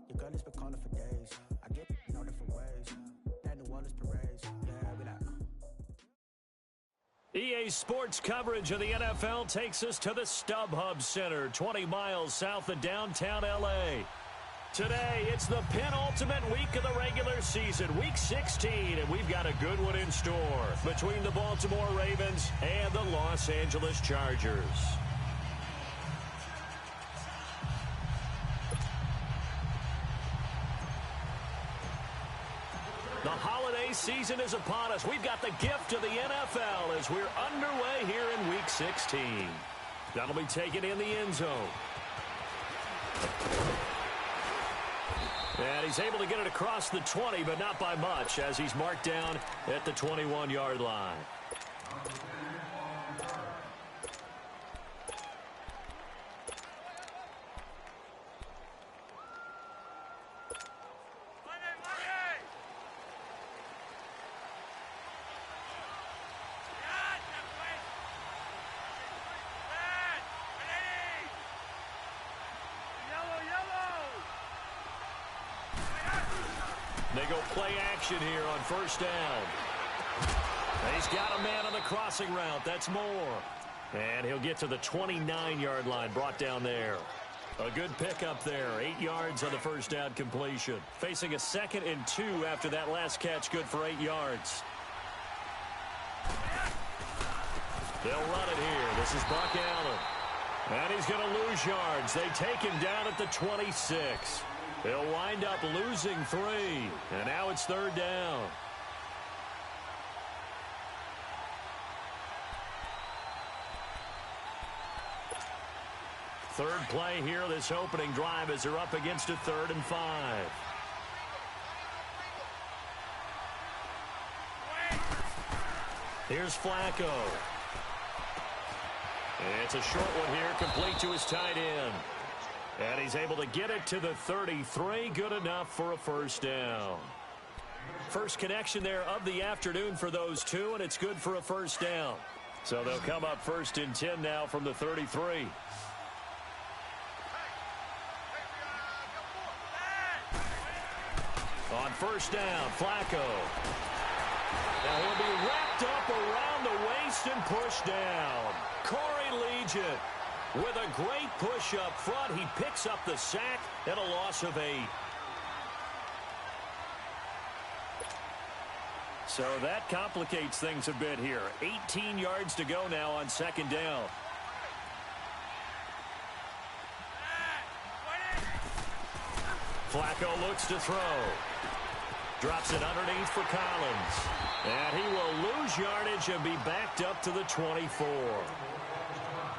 Your girl has been calling for days. I get in all different ways. That New Orleans parades. Yeah, we like. EA Sports coverage of the NFL takes us to the StubHub Center, 20 miles south of downtown L.A. Today, it's the penultimate week of the regular season, Week 16, and we've got a good one in store between the Baltimore Ravens and the Los Angeles Chargers. The holiday season is upon us. We've got the gift of the NFL as we're underway here in Week 16. That'll be taken in the end zone. And he's able to get it across the 20, but not by much, as he's marked down at the 21-yard line. They go play action here on first down. He's got a man on the crossing route. That's Moore. And he'll get to the 29-yard line, brought down there. A good pickup there. 8 yards on the first down completion. Facing a 2nd and 2 after that last catch, good for 8 yards. They'll run it here. This is Buck Allen. And he's going to lose yards. They take him down at the 26. They'll wind up losing 3. And now it's third down. Third play here, this opening drive, as they're up against a 3rd and 5. Here's Flacco. It's a short one here, complete to his tight end. And he's able to get it to the 33. Good enough for a first down. First connection there of the afternoon for those two, and it's good for a first down. So they'll come up 1st and 10 now from the 33. On first down, Flacco. Now he'll be wrapped up around the waist and pushed down. Corey Liuget with a great push up front. He picks up the sack and a loss of 8. So that complicates things a bit here. 18 yards to go now on 2nd down. Flacco looks to throw. Drops it underneath for Collins. And he will lose yardage and be backed up to the 24.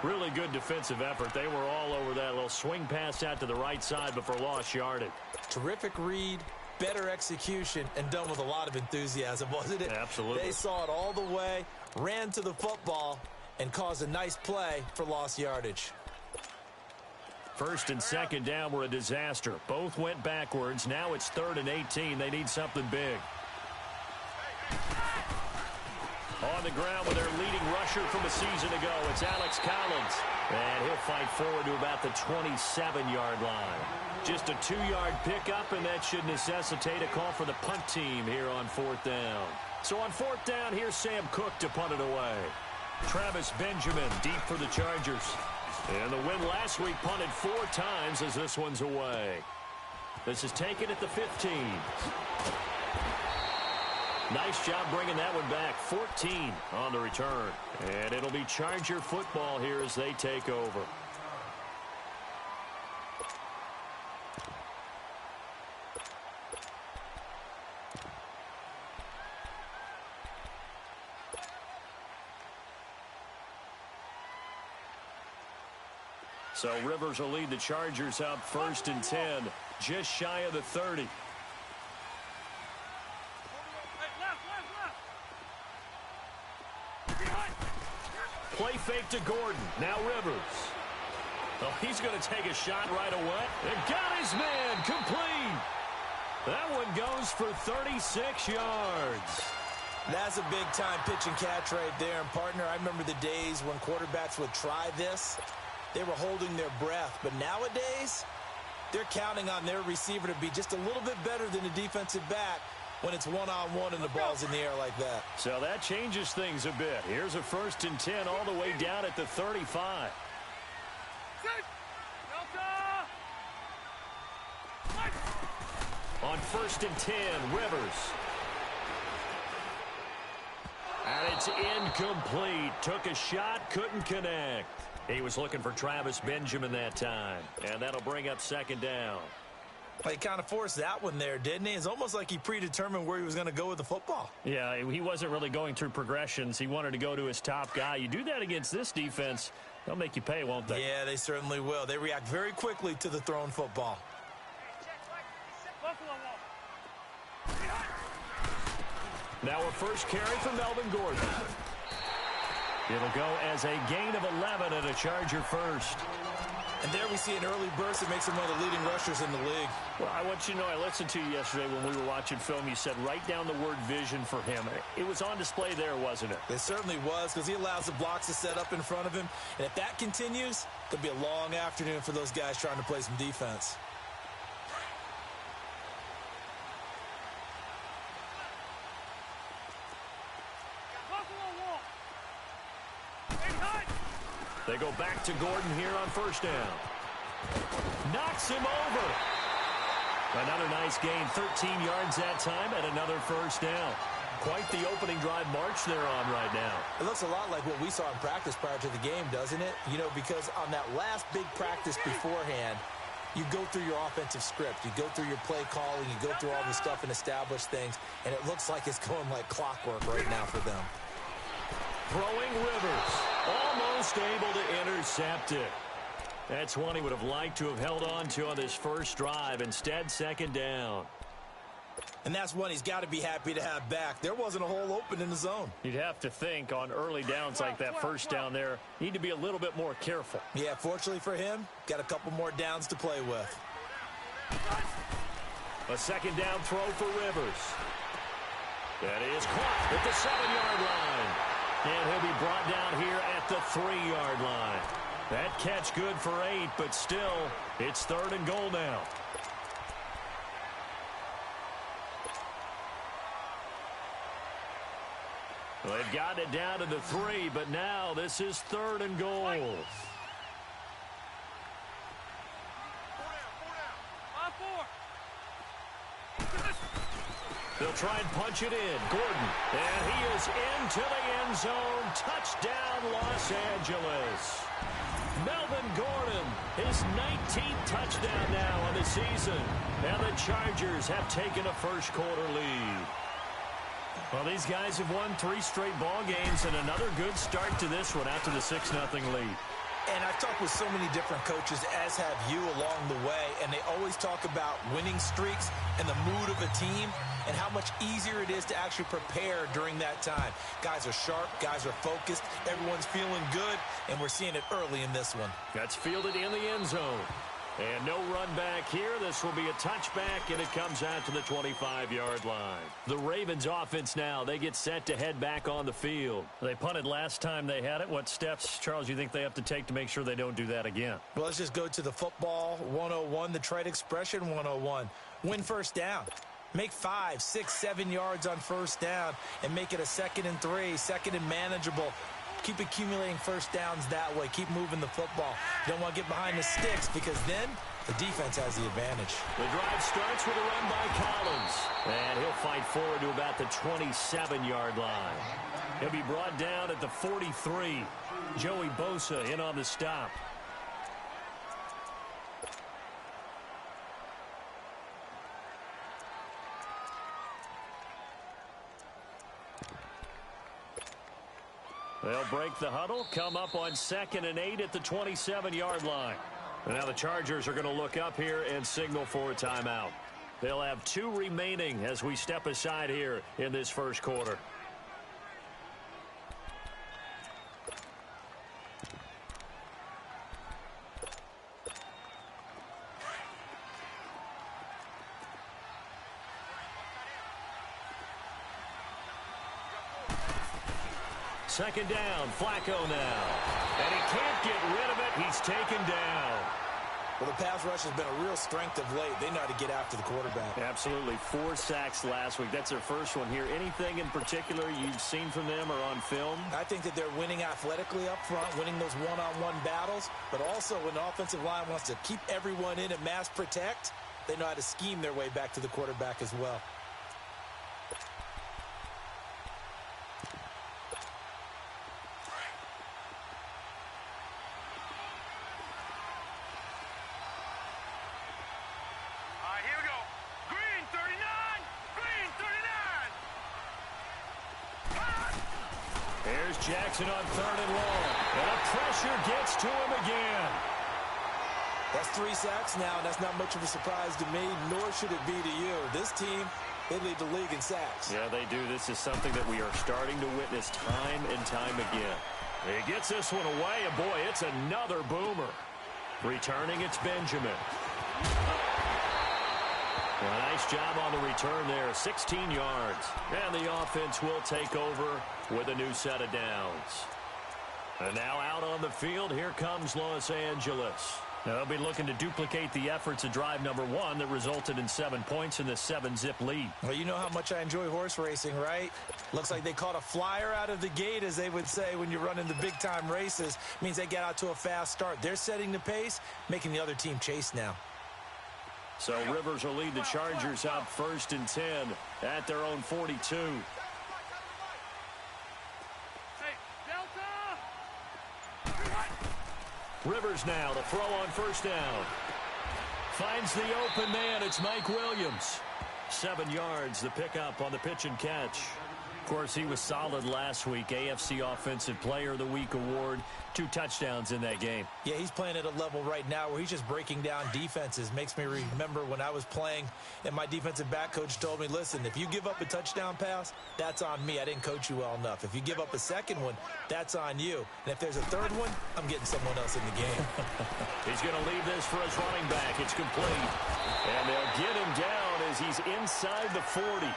Really good defensive effort. They were all over that little swing pass out to the right side before lost yardage. Terrific read, better execution, and done with a lot of enthusiasm, wasn't it? Absolutely. They saw it all the way, ran to the football, and caused a nice play for lost yardage. 1st and 2nd down were a disaster. Both went backwards. Now it's 3rd and 18. They need something big. On the ground with their leading rusher from a season ago, it's Alex Collins. And he'll fight forward to about the 27-yard line. Just a 2-yard pickup, and that should necessitate a call for the punt team here on 4th down. So on 4th down, here's Sam Cook to punt it away. Travis Benjamin deep for the Chargers. And the win last week punted 4 times as this one's away. This is taken at the 15. Nice job bringing that one back. 14 on the return. And it'll be Charger football here as they take over. So Rivers will lead the Chargers up 1st and 10, just shy of the 30. Play fake to Gordon. Now Rivers. Oh, he's going to take a shot right away. And got his man complete. That one goes for 36 yards. That's a big-time pitch and catch right there. And, partner, I remember the days when quarterbacks would try this. they were holding their breath. But nowadays, they're counting on their receiver to be just a little bit better than the defensive back when it's one-on-one and the ball's in the air like that. So that changes things a bit. Here's a 1st and 10 all the way down at the 35. On 1st and 10, Rivers. And it's incomplete. Took a shot, couldn't connect. He was looking for Travis Benjamin that time. And that'll bring up 2nd down. Well, he kind of forced that one there, didn't he? It's almost like he predetermined where he was going to go with the football. Yeah, he wasn't really going through progressions. He wanted to go to his top guy. You do that against this defense, they'll make you pay, won't they? Yeah, they certainly will. They react very quickly to the thrown football. Now a first carry for Melvin Gordon. It'll go as a gain of 11 and a Charger first. And there we see an early burst that makes him one of the leading rushers in the league. Well, I want you to know, I listened to you yesterday when we were watching film. You said write down the word vision for him. It was on display there, wasn't it? It certainly was, because he allows the blocks to set up in front of him. And if that continues, it'll be a long afternoon for those guys trying to play some defense. They go back to Gordon here on 1st down. Knocks him over. Another nice gain, 13 yards that time, and another 1st down. Quite the opening drive march they're on right now. It looks a lot like what we saw in practice prior to the game, doesn't it? You know, because on that last big practice beforehand, you go through your offensive script. You go through your play calling. You go through all the stuff and establish things. And it looks like it's going like clockwork right now for them. Throwing Rivers. Almost able to intercept it. That's one he would have liked to have held on to on this first drive. Instead, 2nd down. And that's one he's got to be happy to have back. There wasn't a hole open in the zone. You'd have to think on early downs like that 1st down there, need to be a little bit more careful. Yeah, fortunately for him, got a couple more downs to play with. A 2nd down throw for Rivers. That is caught at the 7-yard line. And he'll be brought down here at the 3-yard line. That catch good for 8, but still, it's 3rd and goal now. Well, they've gotten it down to the 3, but now this is 3rd and goal. They'll try and punch it in. Gordon, and he is into the end zone. Touchdown, Los Angeles. Melvin Gordon, his 19th touchdown now on the season. And the Chargers have taken a first-quarter lead. Well, these guys have won 3 straight ball games and another good start to this one after the 6-0 lead. And I've talked with so many different coaches, as have you along the way, and they always talk about winning streaks and the mood of a team and how much easier it is to actually prepare during that time. Guys are sharp, guys are focused, everyone's feeling good, and we're seeing it early in this one. That's fielded in the end zone. And no run back here. This will be a touchback, and it comes out to the 25-yard line. The Ravens offense now, they get set to head back on the field. They punted last time they had it. What steps, Charles, you think they have to take to make sure they don't do that again? Well, let's just go to the football 101, the trade expression 101. Win 1st down. Make 5, 6, 7 yards on 1st down and make it a 2nd and 3, 2nd and manageable. Keep accumulating 1st downs that way. Keep moving the football. You don't want to get behind the sticks because then the defense has the advantage. The drive starts with a run by Collins. And he'll fight forward to about the 27-yard line. He'll be brought down at the 43. Joey Bosa in on the stop. They'll break the huddle, come up on 2nd and 8 at the 27-yard line. And now the Chargers are going to look up here and signal for a timeout. They'll have 2 remaining as we step aside here in this first quarter. second down. Flacco now. And he can't get rid of it. He's taken down. Well, the pass rush has been a real strength of late. They know how to get after the quarterback. Absolutely. 4 sacks last week. That's their first one here. Anything in particular you've seen from them or on film? I think that they're winning athletically up front, winning those one-on-one battles, but also when the offensive line wants to keep everyone in and mass protect, they know how to scheme their way back to the quarterback as well. Here's Jackson on 3rd and long. And a pressure gets to him again. That's 3 sacks now, and that's not much of a surprise to me, nor should it be to you. This team, they lead the league in sacks. Yeah, they do. This is something that we are starting to witness time and time again. He gets this one away, and boy, it's another boomer. Returning, it's Benjamin. A nice job on the return there, 16 yards. And the offense will take over with a new set of downs. And now out on the field, here comes Los Angeles. Now they'll be looking to duplicate the efforts of drive number 1 that resulted in 7 points in the 7-zip lead. Well, you know how much I enjoy horse racing, right? Looks like they caught a flyer out of the gate, as they would say when you're running the big-time races. Means they get out to a fast start. They're setting the pace, making the other team chase now. So Rivers will lead the Chargers out 1st and 10 at their own 42. Rivers now to throw on 1st down. Finds the open man. It's Mike Williams. 7 yards, the pickup on the pitch and catch. Of course, he was solid last week. AFC Offensive Player of the Week award. 2 touchdowns in that game. Yeah, he's playing at a level right now where he's just breaking down defenses. Makes me remember when I was playing and my defensive back coach told me, listen, if you give up a touchdown pass, that's on me. I didn't coach you well enough. If you give up a second one, that's on you. And if there's a third one, I'm getting someone else in the game. He's going to leave this for his running back. It's complete. And they'll get him down as he's inside the 40.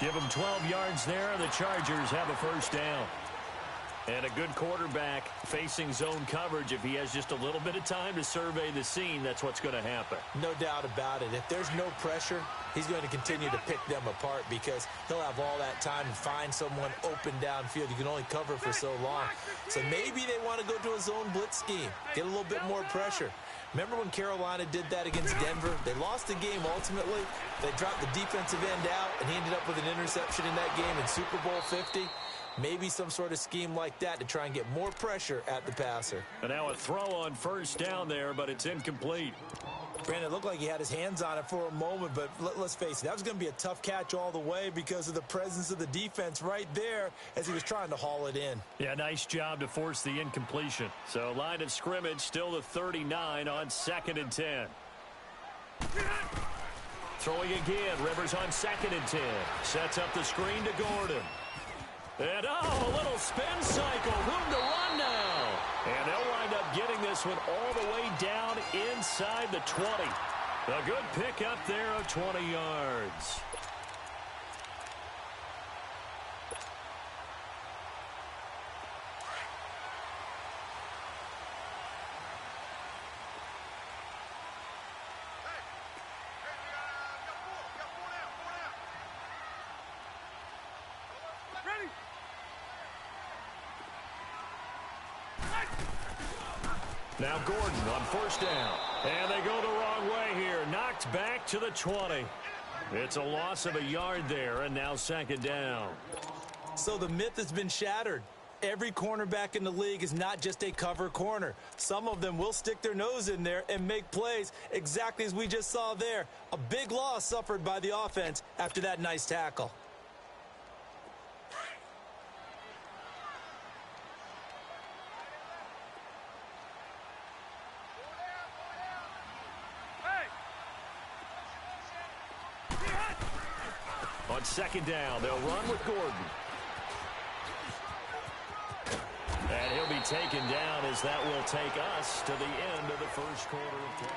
Give him 12 yards there, and the Chargers have a 1st down. And a good quarterback facing zone coverage. If he has just a little bit of time to survey the scene, that's what's going to happen. No doubt about it. If there's no pressure, he's going to continue to pick them apart because he'll have all that time to find someone open downfield. You can only cover for so long. So maybe they want to go to a zone blitz scheme, get a little bit more pressure. Remember when Carolina did that against Denver? They lost the game ultimately. They dropped the defensive end out, and he ended up with an interception in that game in Super Bowl 50. Maybe some sort of scheme like that to try and get more pressure at the passer. And now a throw on 1st down there, but it's incomplete. Brandon, it looked like he had his hands on it for a moment, but let's face it, that was going to be a tough catch all the way because of the presence of the defense right there as he was trying to haul it in. Yeah, nice job to force the incompletion. So line of scrimmage still the 39 on 2nd and 10. Throwing again, Rivers on 2nd and 10. Sets up the screen to Gordon. And a little spin cycle, room to run now. And they'll wind up getting this one all the way down inside the 20. A good pickup there of 20 yards. Now Gordon on 1st down. And they go the wrong way here. Knocked back to the 20. It's a loss of a yard there, and now 2nd down. So the myth has been shattered. Every cornerback in the league is not just a cover corner. Some of them will stick their nose in there and make plays exactly as we just saw there. A big loss suffered by the offense after that nice tackle. On 2nd down, they'll run with Gordon. And he'll be taken down as that will take us to the end of the 1st quarter of play.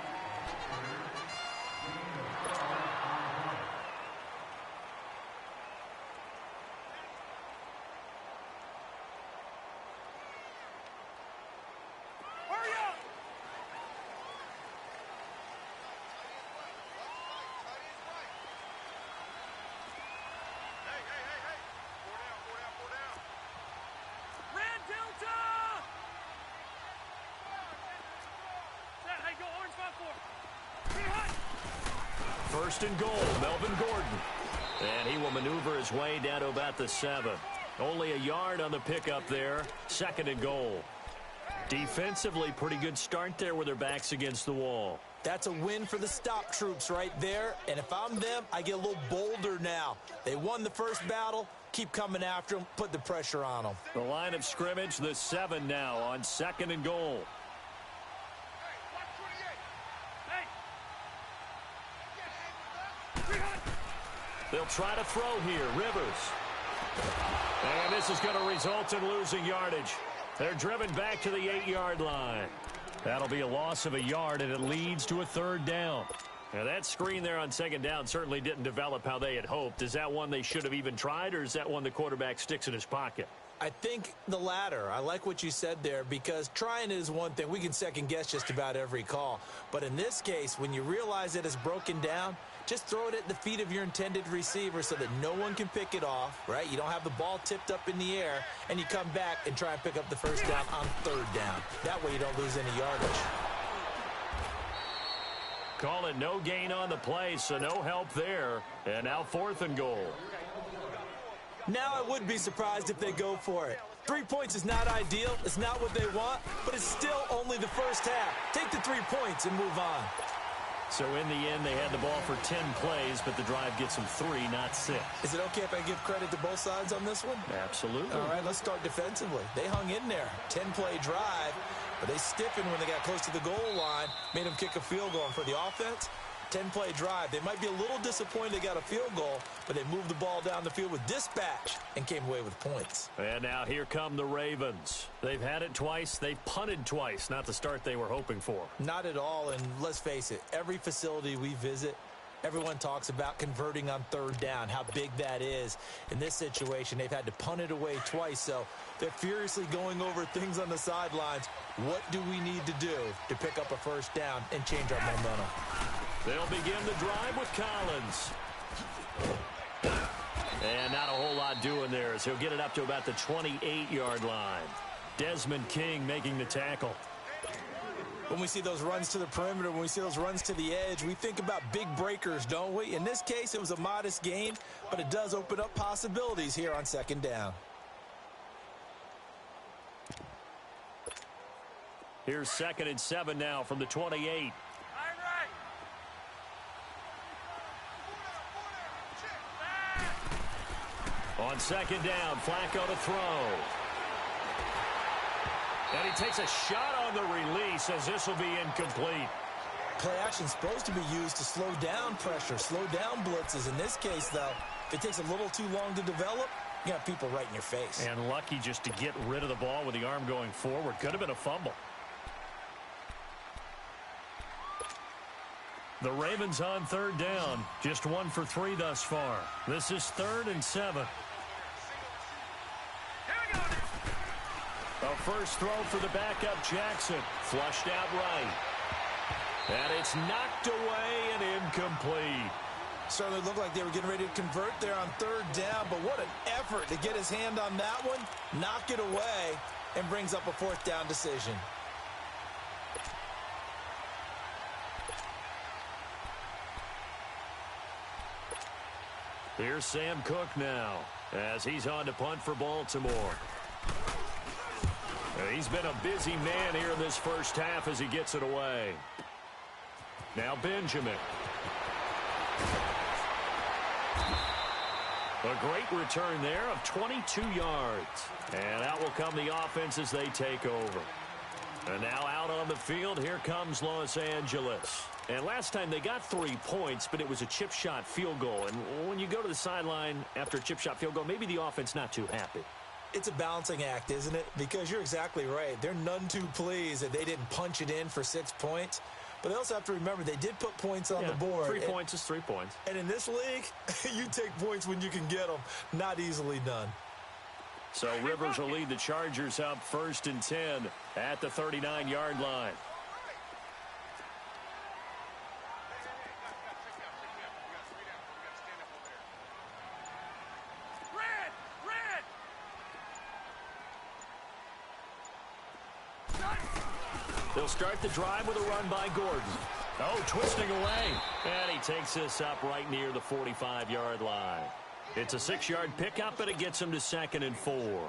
First and goal, Melvin Gordon. And he will maneuver his way down to about the 7. Only a yard on the pickup there. Second and goal. Defensively, pretty good start there with their backs against the wall. That's a win for the stop troops right there. And if I'm them, I get a little bolder now. They won the first battle. Keep coming after them. Put the pressure on them. The line of scrimmage, the 7 now on second and goal. They'll try to throw here. Rivers. And this is going to result in losing yardage. They're driven back to the 8-yard line. That'll be a loss of a yard, and it leads to a third down. Now, that screen there on second down certainly didn't develop how they had hoped. Is that one they should have even tried, or is that one the quarterback sticks in his pocket? I think the latter. I like what you said there, because trying is one thing. We can second-guess just about every call. But in this case, when you realize that it's broken down, just throw it at the feet of your intended receiver so that no one can pick it off, right? You don't have the ball tipped up in the air, and you come back and try and pick up the first down on third down. That way you don't lose any yardage. Call it no gain on the play, so no help there. And now fourth and goal. Now I would be surprised if they go for it. 3 points is not ideal. It's not what they want, but it's still only the first half. Take the 3 points and move on. So in the end, they had the ball for 10 plays, but the drive gets them 3, not 6. Is it okay if I give credit to both sides on this one? Absolutely. All right, let's start defensively. They hung in there. 10-play drive, but they stiffened when they got close to the goal line, made them kick a field goal. And for the offense, 10-play drive. They might be a little disappointed they got a field goal, but they moved the ball down the field with dispatch and came away with points. And now here come the Ravens. They've had it twice. They've punted twice. Not the start they were hoping for. Not at all, and let's face it, every facility we visit, everyone talks about converting on third down, how big that is. In this situation, they've had to punt it away twice, so they're furiously going over things on the sidelines. What do we need to do to pick up a first down and change our momentum? They'll begin the drive with Collins. And not a whole lot doing there as he'll get it up to about the 28-yard line. Desmond King making the tackle. When we see those runs to the perimeter, when we see those runs to the edge, we think about big breakers, don't we? In this case, it was a modest gain, but it does open up possibilities here on second down. Here's 2nd and 7 now from the 28. On second down, Flacco to throw. And he takes a shot on the release as this will be incomplete. Play action's supposed to be used to slow down pressure, slow down blitzes. In this case, though, if it takes a little too long to develop, you got people right in your face. And lucky just to get rid of the ball with the arm going forward. Could have been a fumble. The Ravens on third down. Just 1 for 3 thus far. This is 3rd and 7. A first throw for the backup Jackson. Flushed out right. And it's knocked away and incomplete. Certainly looked like they were getting ready to convert there on third down, but what an effort to get his hand on that one, knock it away, and brings up a fourth down decision. Here's Sam Cook now as he's on to punt for Baltimore. He's been a busy man here in this first half as he gets it away. Now Benjamin. A great return there of 22 yards. And out will come the offense as they take over. And now out on the field, here comes Los Angeles. And last time they got 3 points, but it was a chip shot field goal. And when you go to the sideline after a chip shot field goal, maybe the offense not too happy. It's a balancing act, isn't it? Because you're exactly right. They're none too pleased that they didn't punch it in for 6 points. But they also have to remember they did put points on the board. 3 points is 3 points. And in this league, you take points when you can get them. Not easily done. So Rivers will lead the Chargers up 1st and 10 at the 39-yard line. They'll start the drive with a run by Gordon. Oh, twisting away. And he takes this up right near the 45-yard line. It's a 6-yard pickup, and it gets him to 2nd and 4.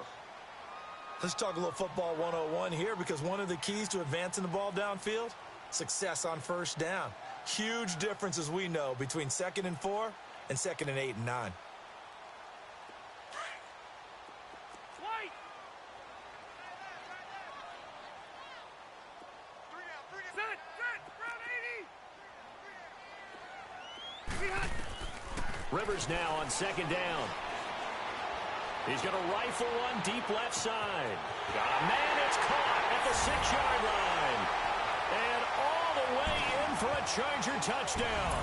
Let's talk a little football 101 here, because one of the keys to advancing the ball downfield, success on first down. Huge difference, as we know, between 2nd and 4 and 2nd and 8 and 9. Rivers now on 2nd down. He's going to rifle one deep left side. Man, it's caught at the 6-yard line. And all the way in for a Charger touchdown.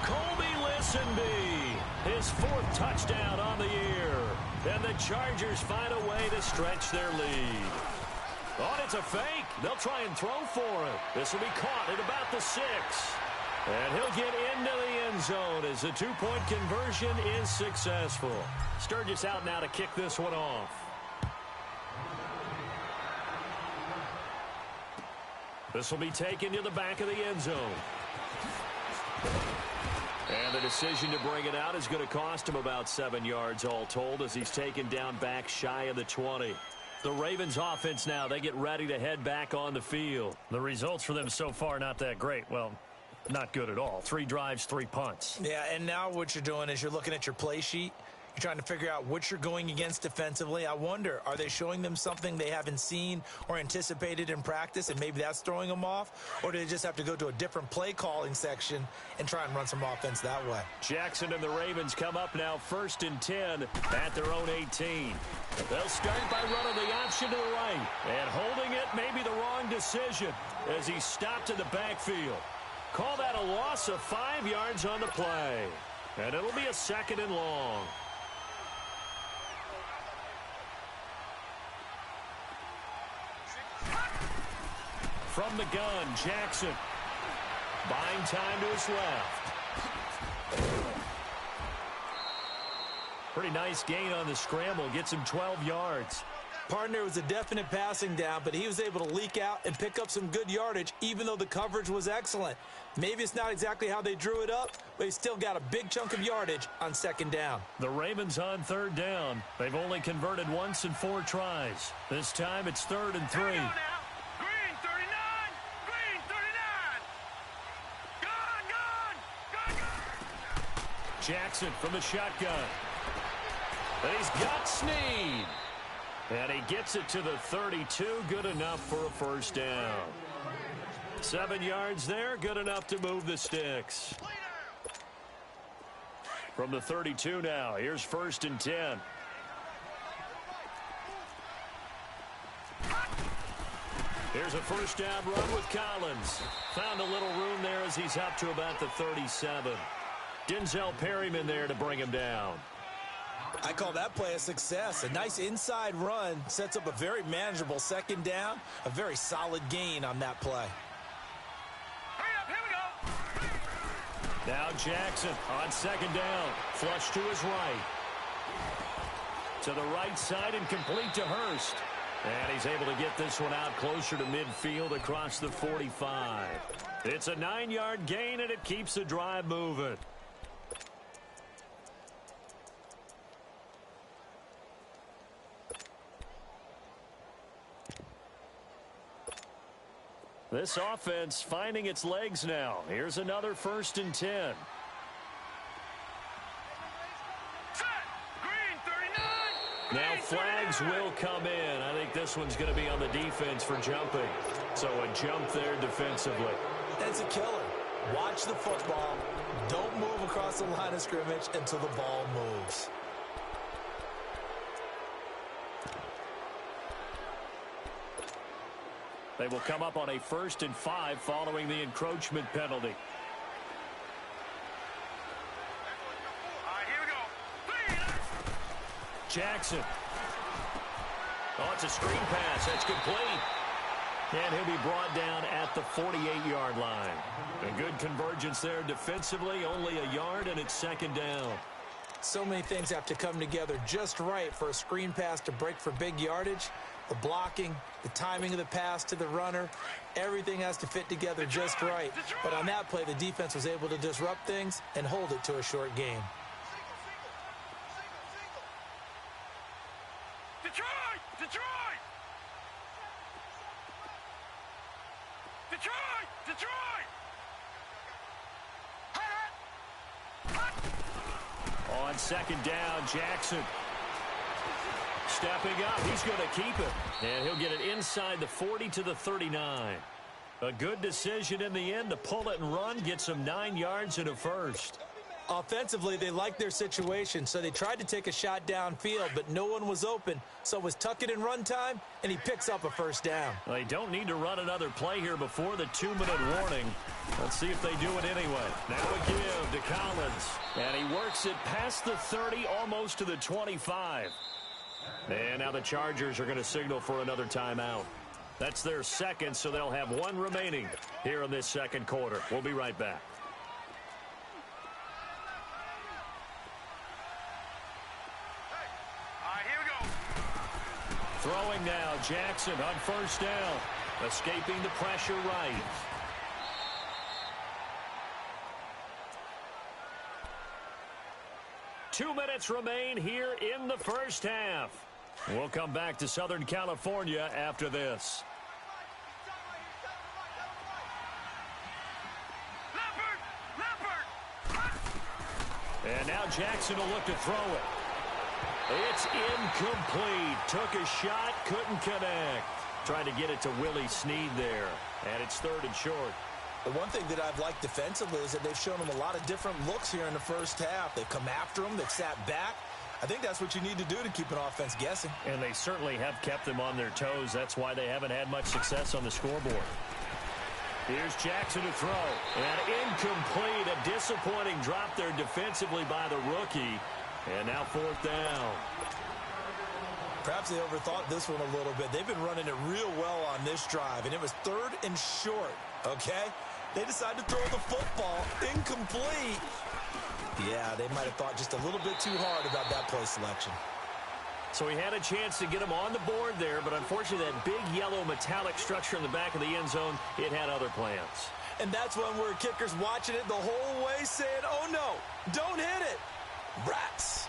Colby Listenbee, his 4th touchdown on the year. And the Chargers find a way to stretch their lead. Oh, it's a fake. They'll try and throw for it. This will be caught at about the 6. And he'll get into the end zone as the 2-point conversion is successful. Sturgis out now to kick this one off. This will be taken to the back of the end zone. And the decision to bring it out is going to cost him about 7 yards all told, as he's taken down back shy of the 20. The Ravens offense now, they get ready to head back on the field. The results for them so far not that great. Well, not good at all. 3 drives, 3 punts. Yeah, and now what you're doing is you're looking at your play sheet. You're trying to figure out what you're going against defensively. I wonder, are they showing them something they haven't seen or anticipated in practice, and maybe that's throwing them off? Or do they just have to go to a different play calling section and try and run some offense that way? Jackson and the Ravens come up now 1st and 10 at their own 18. They'll start by running the option to the right. And holding it may be the wrong decision as he stopped in the backfield. Call that a loss of 5 yards on the play. And it'll be a 2nd and long. From the gun, Jackson. Buying time to his left. Pretty nice gain on the scramble. Gets him 12 yards. Partner, was a definite passing down, but he was able to leak out and pick up some good yardage, even though the coverage was excellent. Maybe it's not exactly how they drew it up, but he still got a big chunk of yardage on 2nd down. The Ravens on 3rd down. They've only converted once in 4 tries. This time it's 3rd and 3. Green 39! Green 39! Gone! Jackson from the shotgun. And he's got Snead. And he gets it to the 32. Good enough for a 1st down. 7 yards there. Good enough to move the sticks. From the 32 now. Here's 1st and 10. Here's a 1st down run with Collins. Found a little room there as he's up to about the 37. Denzel Perryman there to bring him down. I call that play a success. A nice inside run sets up a very manageable 2nd down. A very solid gain on that play. Hurry up, here we go! Now Jackson on 2nd down. Flush to his right. To the right side and complete to Hurst. And he's able to get this one out closer to midfield across the 45. It's a 9-yard gain, and it keeps the drive moving. This offense finding its legs now. Here's another 1st and 10. Now flags will come in. I think this one's going to be on the defense for jumping. So a jump there defensively. That's a killer. Watch the football. Don't move across the line of scrimmage until the ball moves. They will come up on a 1st and 5 following the encroachment penalty. All right, here we go. Jackson. Oh, it's a screen pass. That's complete. And he'll be brought down at the 48-yard line. A good convergence there defensively. Only a yard, and it's 2nd down. So many things have to come together just right for a screen pass to break for big yardage. The blocking, the timing of the pass to the runner, everything has to fit together just right. But on that play, the defense was able to disrupt things and hold it to a short game. Detroit! Detroit! Detroit! Detroit! On second down, Jackson stepping up. He's going to keep it. And he'll get it inside the 40 to the 39. A good decision in the end to pull it and run, get some 9 yards and a first. Offensively, they liked their situation, so they tried to take a shot downfield, but no one was open. So it was tuck it and run time, and he picks up a first down. Well, they don't need to run another play here before the 2-minute warning. Let's see if they do it anyway. Now a give to Collins. And he works it past the 30, almost to the 25. And now the Chargers are going to signal for another timeout. That's their second, so they'll have one remaining here in this second quarter. We'll be right back. Throwing now, Jackson on first down. Escaping the pressure right. Two minutes remain here in the first half. We'll come back to Southern California after this. And now Jackson will look to throw it. It's incomplete. Took a shot, couldn't connect. Tried to get it to Willie Snead there. And it's third and short. The one thing that I've liked defensively is that they've shown him a lot of different looks here in the first half. They've come after him. They've sat back. I think that's what you need to do to keep an offense guessing. And they certainly have kept them on their toes. That's why they haven't had much success on the scoreboard. Here's Jackson to throw. And incomplete. A disappointing drop there defensively by the rookie. And now fourth down. Perhaps they overthought this one a little bit. They've been running it real well on this drive, and it was third and short, okay? They decided to throw the football. Incomplete. Yeah, they might have thought just a little bit too hard about that play selection. So he had a chance to get him on the board there, but unfortunately that big yellow metallic structure in the back of the end zone, it had other plans. And that's when we're kickers watching it the whole way saying, oh no, don't hit it. Rats.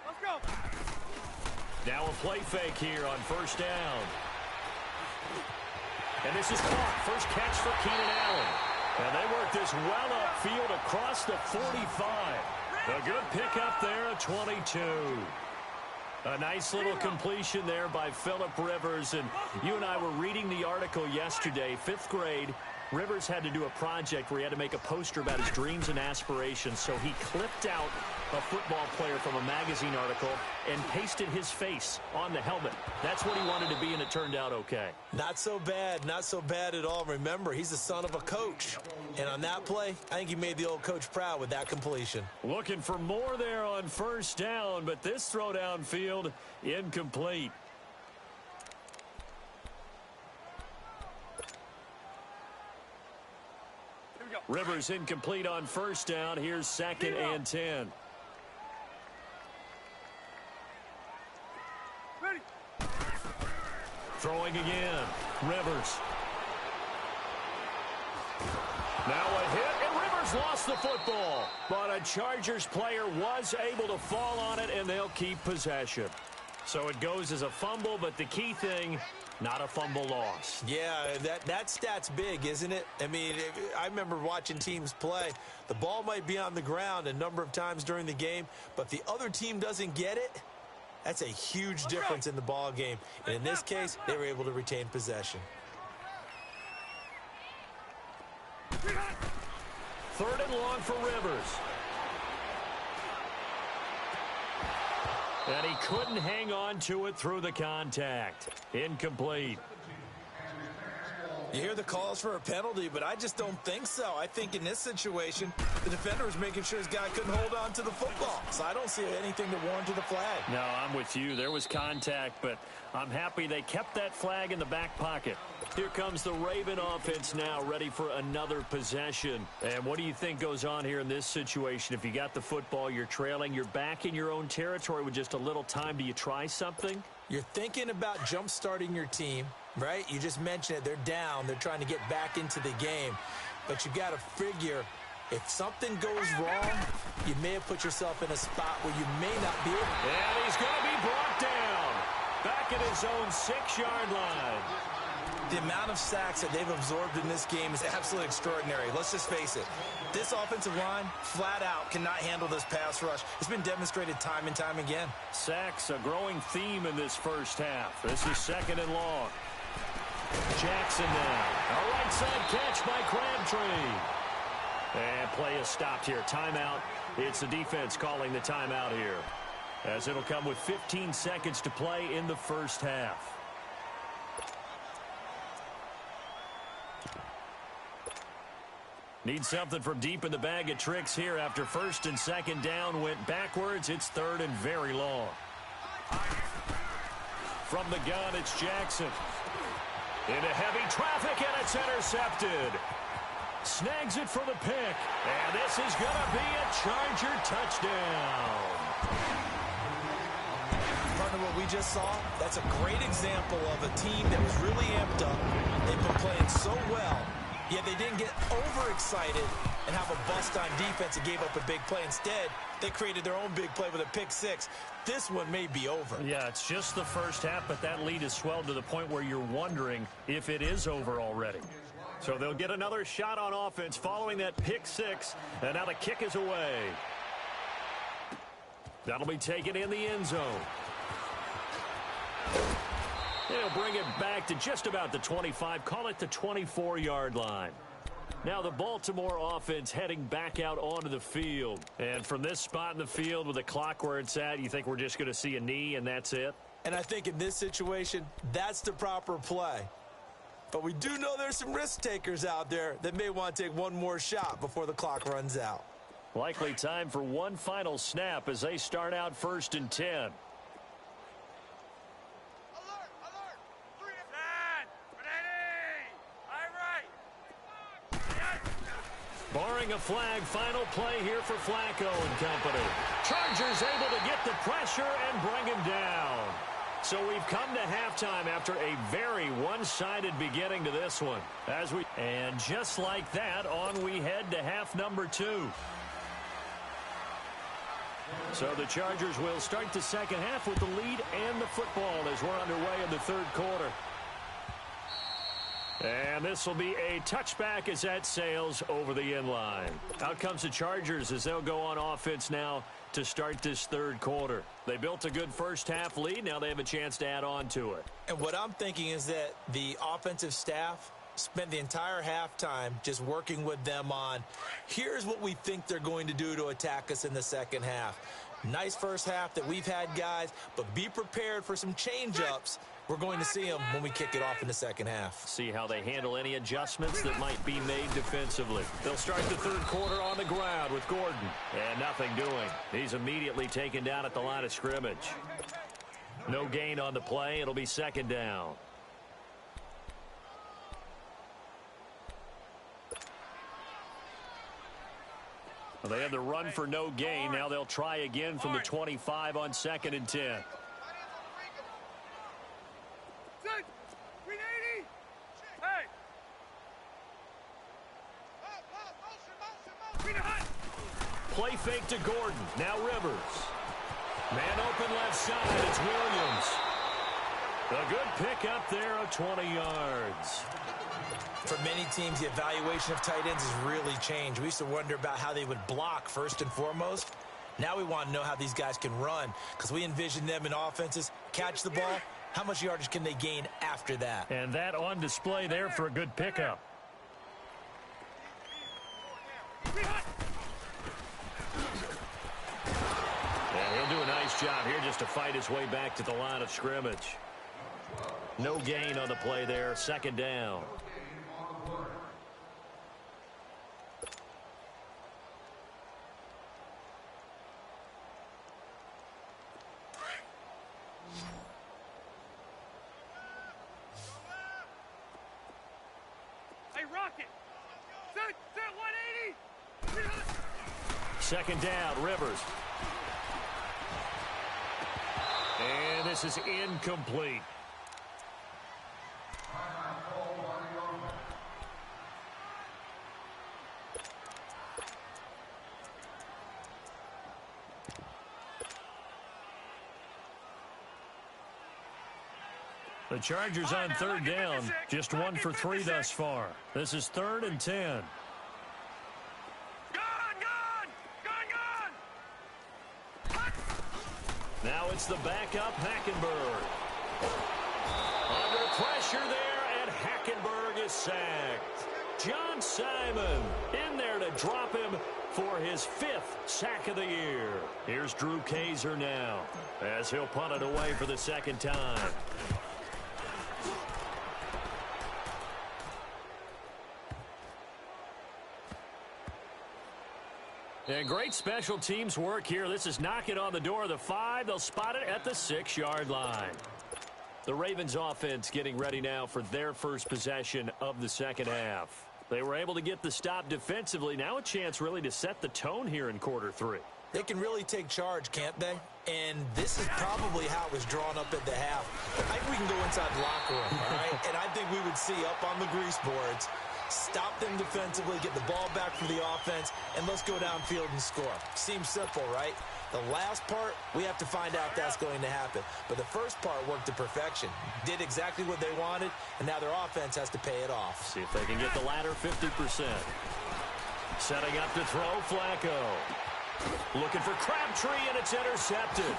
Let's go. Now a play fake here on first down. And this is caught. First catch for Keenan Allen. And they work this well upfield across the 45. A good pickup there at 22. A nice little completion there by Phillip Rivers. And you and I were reading the article yesterday, 5th grade. Rivers had to do a project where he had to make a poster about his dreams and aspirations. So he clipped out a football player from a magazine article and pasted his face on the helmet. That's what he wanted to be, and it turned out okay. Not so bad. Not so bad at all. Remember, he's the son of a coach. And on that play, I think he made the old coach proud with that completion. Looking for more there on first down, but this throw downfield incomplete. Rivers incomplete on first down. Here's second and 10. Ready. Throwing again. Rivers. Now a hit, and Rivers lost the football. But a Chargers player was able to fall on it, and they'll keep possession. So it goes as a fumble, but the key thing, not a fumble loss. Yeah, that stat's big, isn't it? I mean, I remember watching teams play. The ball might be on the ground a number of times during the game, but if the other team doesn't get it, that's a huge difference in the ball game. And in this case, they were able to retain possession. Third and long for Rivers. And he couldn't hang on to it through the contact. Incomplete. You hear the calls for a penalty, but I just don't think so. I think in this situation, the defender was making sure his guy couldn't hold on to the football. So I don't see anything to warrant to the flag. No, I'm with you. There was contact, but I'm happy they kept that flag in the back pocket. Here comes the Raven offense now, ready for another possession. And what do you think goes on here in this situation? If you got the football, you're trailing, you're back in your own territory with just a little time. Do you try something? You're thinking about jump-starting your team, right? You just mentioned it. They're down. They're trying to get back into the game. But you got to figure if something goes wrong, you may have put yourself in a spot where you may not be able. And he's going to be brought down. Back at his own 6-yard line. The amount of sacks that they've absorbed in this game is absolutely extraordinary. Let's just face it. This offensive line, flat out, cannot handle this pass rush. It's been demonstrated time and time again. Sacks, a growing theme in this first half. This is 2nd and long. Jackson now. A right side catch by Crabtree. And play is stopped here. Timeout. It's the defense calling the timeout here, as it'll come with 15 seconds to play in the first half. Need something from deep in the bag of tricks here after 1st and 2nd down went backwards. It's 3rd and very long. From the gun, it's Jackson. Into heavy traffic, and it's intercepted. Snags it for the pick. And this is going to be a Charger touchdown. Partner, what we just saw, that's a great example of a team that was really amped up. They've been playing so well, yet they didn't get overexcited and have a bust on defense and gave up a big play. Instead, they created their own big play with a pick six. This one may be over. Yeah, it's just the first half, but that lead has swelled to the point where you're wondering if it is over already. So they'll get another shot on offense following that pick six, and now the kick is away. That'll be taken in the end zone. They'll bring it back to just about the 25, call it the 24-yard line. Now the Baltimore offense heading back out onto the field. And from this spot in the field with the clock where it's at, you think we're just going to see a knee and that's it? And I think in this situation, that's the proper play. But we do know there's some risk takers out there that may want to take one more shot before the clock runs out. Likely time for one final snap as they start out 1st and 10. Barring a flag, final play here for Flacco and company. Chargers able to get the pressure and bring him down. So we've come to halftime after a very one-sided beginning to this one. And just like that, on we head to half number 2. So the Chargers will start the second half with the lead and the football as we're underway in the 3rd quarter. And this will be a touchback as that sails over the end line. Out comes the Chargers as they'll go on offense now to start this 3rd quarter. They built a good first half lead. Now they have a chance to add on to it. And what I'm thinking is that the offensive staff spent the entire halftime just working with them on, here's what we think they're going to do to attack us in the second half. Nice first half that we've had, guys, but be prepared for some change-ups. We're going to see them when we kick it off in the second half. See how they handle any adjustments that might be made defensively. They'll start the 3rd quarter on the ground with Gordon. And nothing doing. He's immediately taken down at the line of scrimmage. No gain on the play. It'll be 2nd down. Well, they had the run for no gain. Now they'll try again from the 25 on 2nd and 10. Play fake to Gordon. Now Rivers. Man open left side. It's Williams. A good pick up there of 20 yards. For many teams, the evaluation of tight ends has really changed. We used to wonder about how they would block first and foremost. Now we want to know how these guys can run because we envision them in offenses. Catch the ball. How much yardage can they gain after that? And that on display there for a good pickup. And he'll do a nice job here just to fight his way back to the line of scrimmage. No gain on the play there. 2nd down. Second down, Rivers. And this is incomplete. The Chargers on third down, just 1 for 3 thus far. This is 3rd and 10. Now it's the backup, Hackenberg. Under pressure there, and Hackenberg is sacked. John Simon in there to drop him for his 5th sack of the year. Here's Drew Kaiser now, as he'll punt it away for the second time. And great special teams work here. This is knocking on the door of the 5. They'll spot it at the 6-yard line. The Ravens offense getting ready now for their first possession of the second half. They were able to get the stop defensively. Now a chance really to set the tone here in quarter 3. They can really take charge, can't they? And this is probably how it was drawn up at the half. I think we can go inside the locker room, all right? And I think we would see up on the grease boards, stop them defensively, get the ball back for the offense, and let's go downfield and score. Seems simple, right? The last part, we have to find out that's going to happen. But the first part worked to perfection. Did exactly what they wanted, and now their offense has to pay it off. See if they can get the latter 50%. Setting up to throw, Flacco. Looking for Crabtree, and it's intercepted.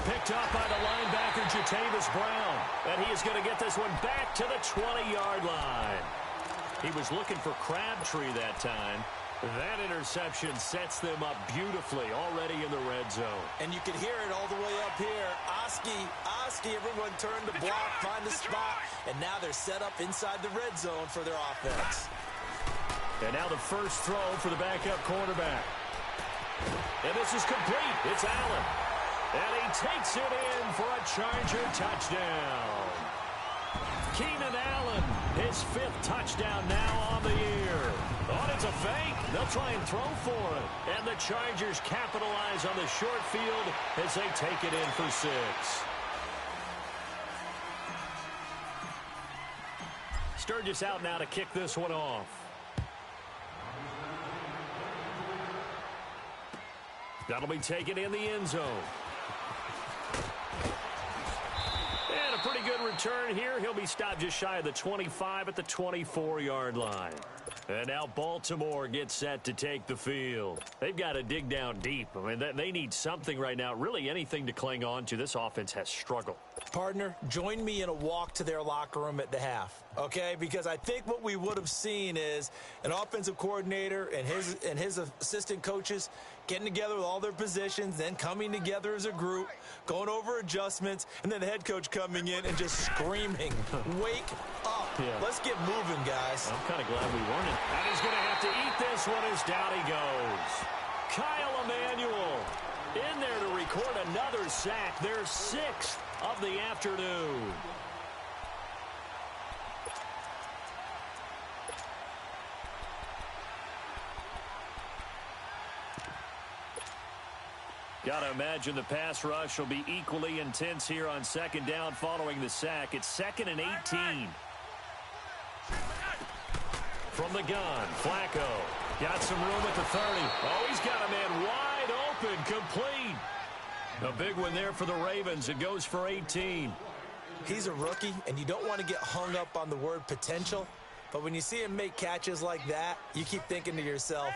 Picked up by the linebacker, Jatavis Brown. And he is going to get this one back to the 20-yard line. He was looking for Crabtree that time. That interception sets them up beautifully already in the red zone. And you can hear it all the way up here. Oski, everyone turned the block, find the spot, and now they're set up inside the red zone for their offense. And now the first throw for the backup quarterback. And this is complete. It's Allen. And he takes it in for a Charger touchdown. Keenan Allen, his 5th touchdown now on the year. Oh, it's a fake. They'll try and throw for it. And the Chargers capitalize on the short field as they take it in for 6. Sturgis out now to kick this one off. That'll be taken in the end zone. And a pretty good return here. He'll be stopped just shy of the 25 at the 24-yard line. And now Baltimore gets set to take the field. They've got to dig down deep. I mean, they need something right now, really anything to cling on to. This offense has struggled. Partner, join me in a walk to their locker room at the half, okay? Because I think what we would have seen is an offensive coordinator and his assistant coaches getting together with all their positions, then coming together as a group, going over adjustments, and then the head coach coming in and just screaming, wake up. Yeah. Let's get moving, guys. I'm kind of glad we weren't. And he's going to have to eat this one as down he goes. Kyle Emanuel in there to record another sack. Their 6th of the afternoon. Got to imagine the pass rush will be equally intense here on second down following the sack. It's 2nd and 18. From the gun, Flacco got some room at the 30. Oh, he's got a man wide open, complete. A big one there for the Ravens. It goes for 18. He's a rookie, and you don't want to get hung up on the word potential. But when you see him make catches like that, you keep thinking to yourself,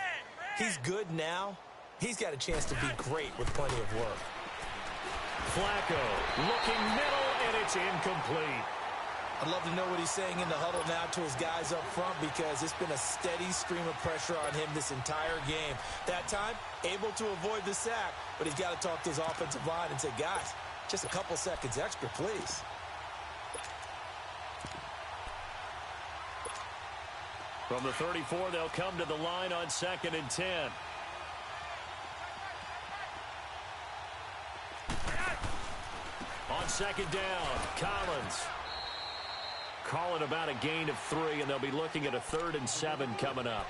he's good now. He's got a chance to be great with plenty of work. Flacco looking middle, and it's incomplete. I'd love to know what he's saying in the huddle now to his guys up front, because it's been a steady stream of pressure on him this entire game. That time, able to avoid the sack, but he's got to talk to his offensive line and say, guys, just a couple seconds extra, please. From the 34, they'll come to the line on 2nd and 10. On second down, Collins. Call it about a gain of 3, and they'll be looking at a 3rd and 7 coming up.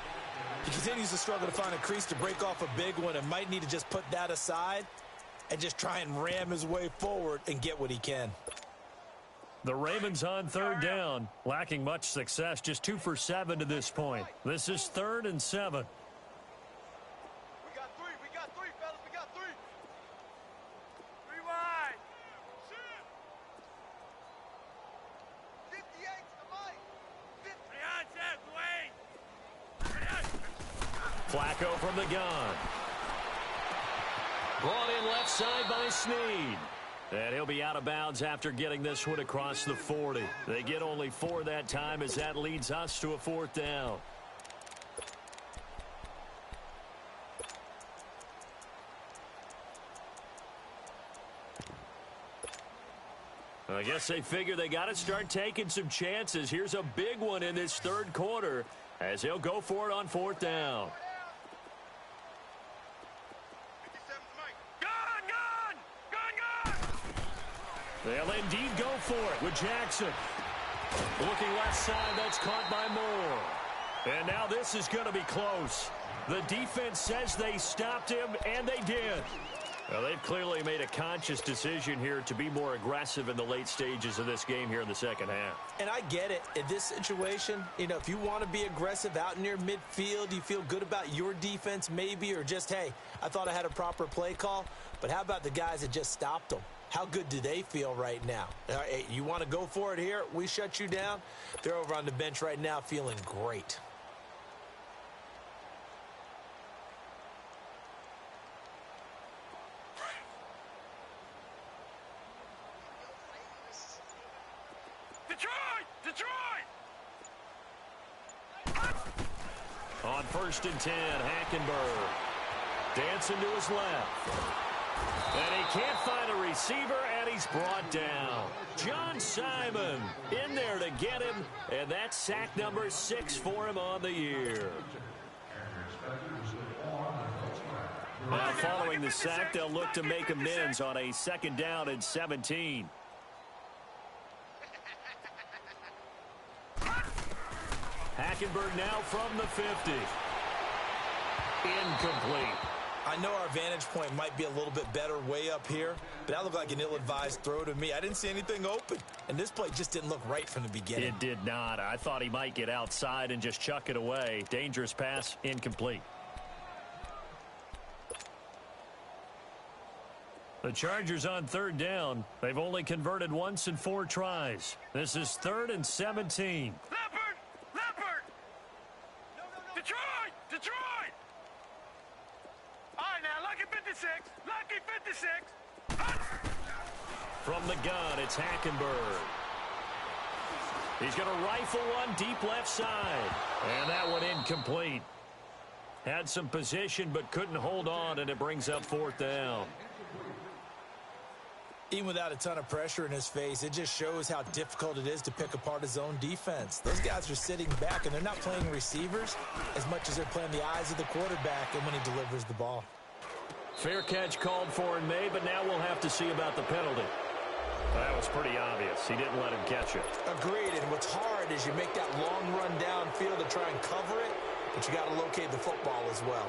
He continues to struggle to find a crease to break off a big one and might need to just put that aside and just try and ram his way forward and get what he can. The Ravens on third down, lacking much success, just 2 for 7 to this point. This is 3rd and 7. We got three, fellas, we got three. 3 wide. 58 to Mike. Flacco from the gun. Brought in left side by Snead. And he'll be out of bounds after getting this one across the 40. They get only 4 that time as that leads us to a 4th down. I guess they figure they got to start taking some chances. Here's a big one in this 3rd quarter as he'll go for it on 4th down. They'll indeed go for it with Jackson. Looking left side, that's caught by Moore. And now this is going to be close. The defense says they stopped him, and they did. Well, they've clearly made a conscious decision here to be more aggressive in the late stages of this game here in the second half. And I get it. In this situation, you know, if you want to be aggressive out near midfield, you feel good about your defense maybe, or just, hey, I thought I had a proper play call. But how about the guys that just stopped them? How good do they feel right now? Hey, you want to go for it here? We shut you down. They're over on the bench right now feeling great. Detroit! On 1st and 10, Hackenberg. Dancing to his left. And he can't find a receiver, and he's brought down. John Simon in there to get him, and that's sack number 6 for him on the year. Now, following the sack, they'll look to make amends on a 2nd down and 17. Hackenberg now from the 50. Incomplete. I know our vantage point might be a little bit better way up here, but that looked like an ill-advised throw to me. I didn't see anything open, and this play just didn't look right from the beginning. It did not. I thought he might get outside and just chuck it away. Dangerous pass, incomplete. The Chargers on 3rd down. They've only converted once in 4 tries. This is 3rd and 17. Leopard! Detroit! All right, now, Lucky 56. From the gun, it's Hackenberg. He's going to rifle one deep left side. And that one incomplete. Had some position but couldn't hold on, and it brings up 4th down. Even without a ton of pressure in his face, it just shows how difficult it is to pick apart his own defense. Those guys are sitting back, and they're not playing receivers as much as they're playing the eyes of the quarterback and when he delivers the ball. Fair catch called for and made, but now we'll have to see about the penalty. That was pretty obvious. He didn't let him catch it. Agreed, and what's hard is you make that long run downfield to try and cover it, but you got to locate the football as well.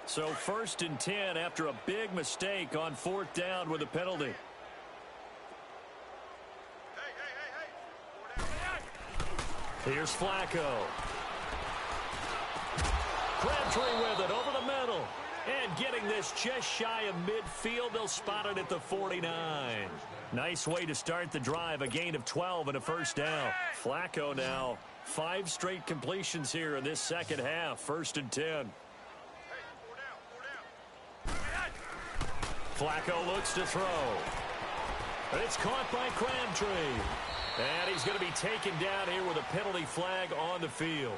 So 1st and 10 after a big mistake on 4th down with a penalty. Here's Flacco. Crabtree with it over the middle. And getting this just shy of midfield, they'll spot it at the 49. Nice way to start the drive, a gain of 12 and a 1st down. Flacco now, 5 straight completions here in this second half, 1st and 10. Flacco looks to throw. It's caught by Crabtree. And he's going to be taken down here with a penalty flag on the field.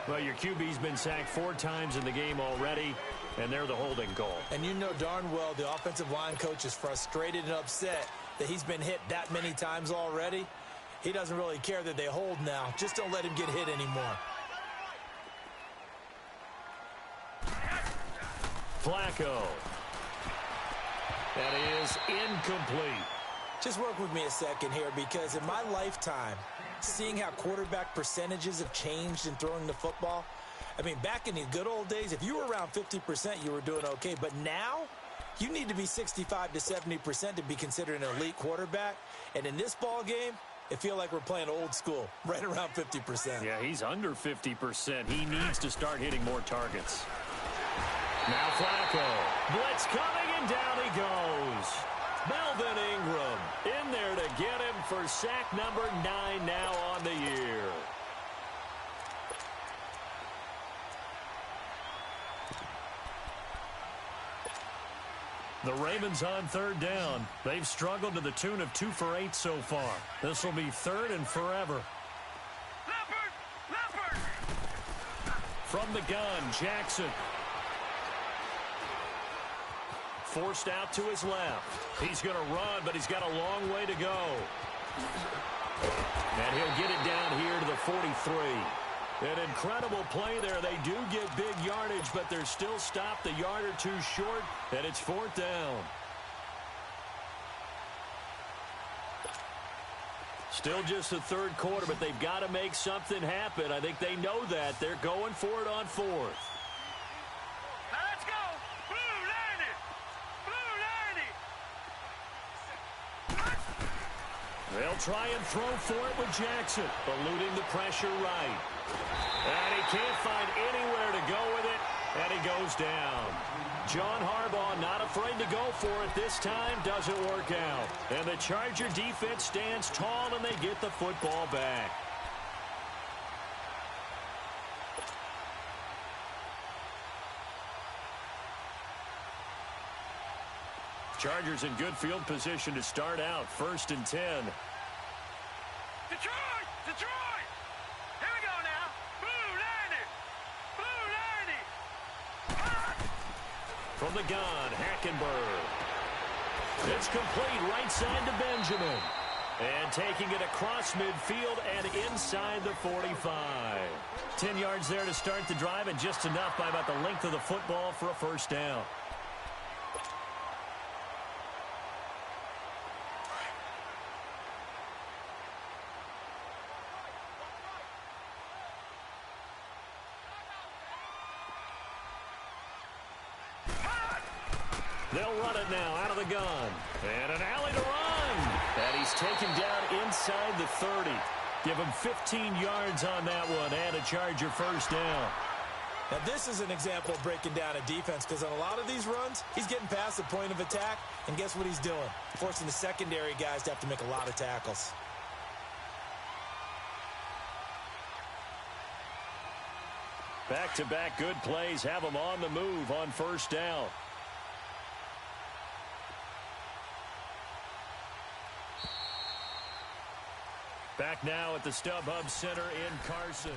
Well, your QB's been sacked 4 times in the game already, and they're the holding goal. And you know darn well the offensive line coach is frustrated and upset that he's been hit that many times already. He doesn't really care that they hold now. Just don't let him get hit anymore. Flacco. That is incomplete. Just work with me a second here, because in my lifetime, seeing how quarterback percentages have changed in throwing the football, I mean, back in the good old days, if you were around 50%, you were doing okay. But now, you need to be 65 to 70% to be considered an elite quarterback. And in this ball game, it feels like we're playing old school, right around 50%. Yeah, he's under 50%. He needs to start hitting more targets. Now Flacco. Blitz coming, and down he goes. Melvin Ingram in there to get him for sack number 9 now on the year. The Ravens on third down. They've struggled to the tune of 2 for 8 so far. This will be 3rd and forever. Leopard! From the gun, Jackson. Forced out to his left. He's going to run, but he's got a long way to go. And he'll get it down here to the 43. An incredible play there. They do get big yardage, but they're still stopped a yard or two short, and it's 4th down. Still just the third quarter, but they've got to make something happen. I think they know that. They're going for it on 4th. Now let's go! Blue, land it! Blue, land it! They'll try and throw for it with Jackson, eluding the pressure right. And he can't find anywhere to go with it, and he goes down. John Harbaugh not afraid to go for it this time, doesn't work out. And the Charger defense stands tall, and they get the football back. Chargers in good field position to start out, 1st and 10. Detroit! Detroit! Here we go now! Blue, land it! Blue, land it! From the gun, Hackenberg. It's complete right side to Benjamin. And taking it across midfield and inside the 45. 10 yards there to start the drive, and just enough by about the length of the football for a 1st down. They'll run it now out of the gun. And an alley to run. And he's taken down inside the 30. Give him 15 yards on that one and a Charger 1st down. Now, this is an example of breaking down a defense, because on a lot of these runs, he's getting past the point of attack, and guess what he's doing? Forcing the secondary guys to have to make a lot of tackles. Back-to-back good plays have him on the move on 1st down. Back now at the StubHub Center in Carson.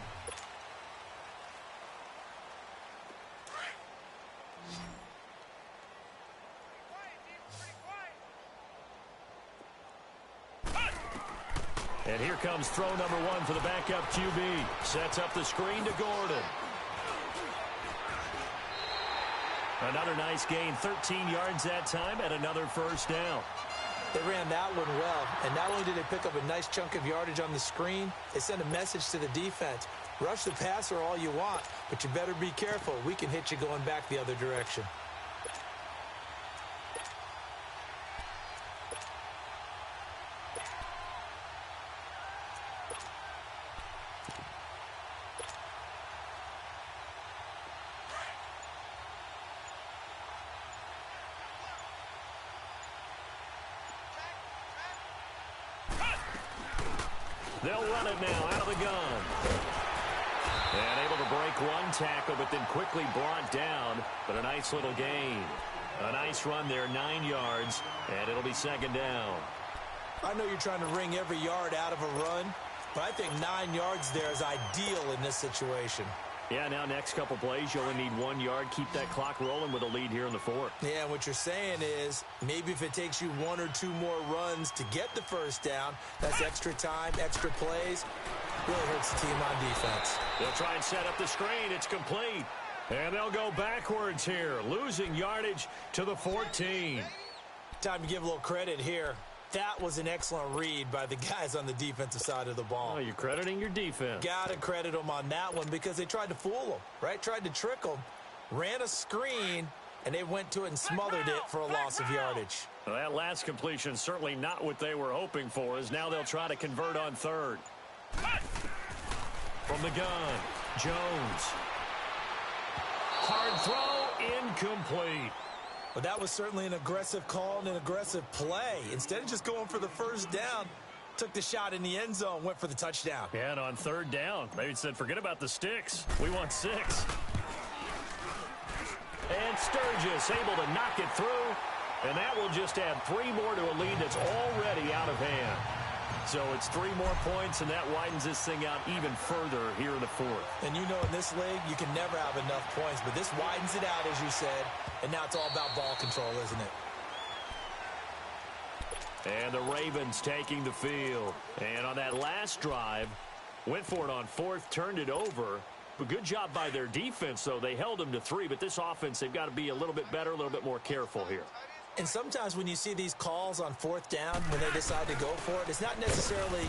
And here comes throw number 1 for the backup QB. Sets up the screen to Gordon. Another nice gain, 13 yards that time, and another 1st down. They ran that one well, and not only did they pick up a nice chunk of yardage on the screen, they sent a message to the defense. Rush the passer all you want, but you better be careful. We can hit you going back the other direction. They'll run it now out of the gun. And able to break one tackle, but then quickly brought down. But a nice little gain. A nice run there, 9 yards, and it'll be 2nd down. I know you're trying to wring every yard out of a run, but I think 9 yards there is ideal in this situation. Yeah, now next couple plays, you only need 1 yard. Keep that clock rolling with a lead here in the 4th. Yeah, and what you're saying is maybe if it takes you 1 or 2 more runs to get the 1st down, that's extra time, extra plays, really hurts the team on defense. They'll try and set up the screen. It's complete. And they'll go backwards here, losing yardage to the 14. Time to give a little credit here. That was an excellent read by the guys on the defensive side of the ball. Oh, you're crediting your defense. Got to credit them on that one because they tried to fool them, right? Tried to trick them, ran a screen, and they went to it and smothered it for a loss of yardage. Well, that last completion certainly not what they were hoping for, as now they'll try to convert on third. From the gun, Jones. Hard throw, incomplete. But that was certainly an aggressive call and an aggressive play. Instead of just going for the first down, took the shot in the end zone, went for the touchdown. Yeah, and on third down, they said, forget about the sticks. We want 6. And Sturgis able to knock it through. And that will just add 3 more to a lead that's already out of hand. So it's 3 more points, and that widens this thing out even further here in the 4th. And you know in this league, you can never have enough points, but this widens it out, as you said, and now it's all about ball control, isn't it? And the Ravens taking the field. And on that last drive, went for it on 4th, turned it over. But good job by their defense, though. They held them to 3, but this offense, they've got to be a little bit better, a little bit more careful here. And sometimes when you see these calls on 4th down, when they decide to go for it, it's not necessarily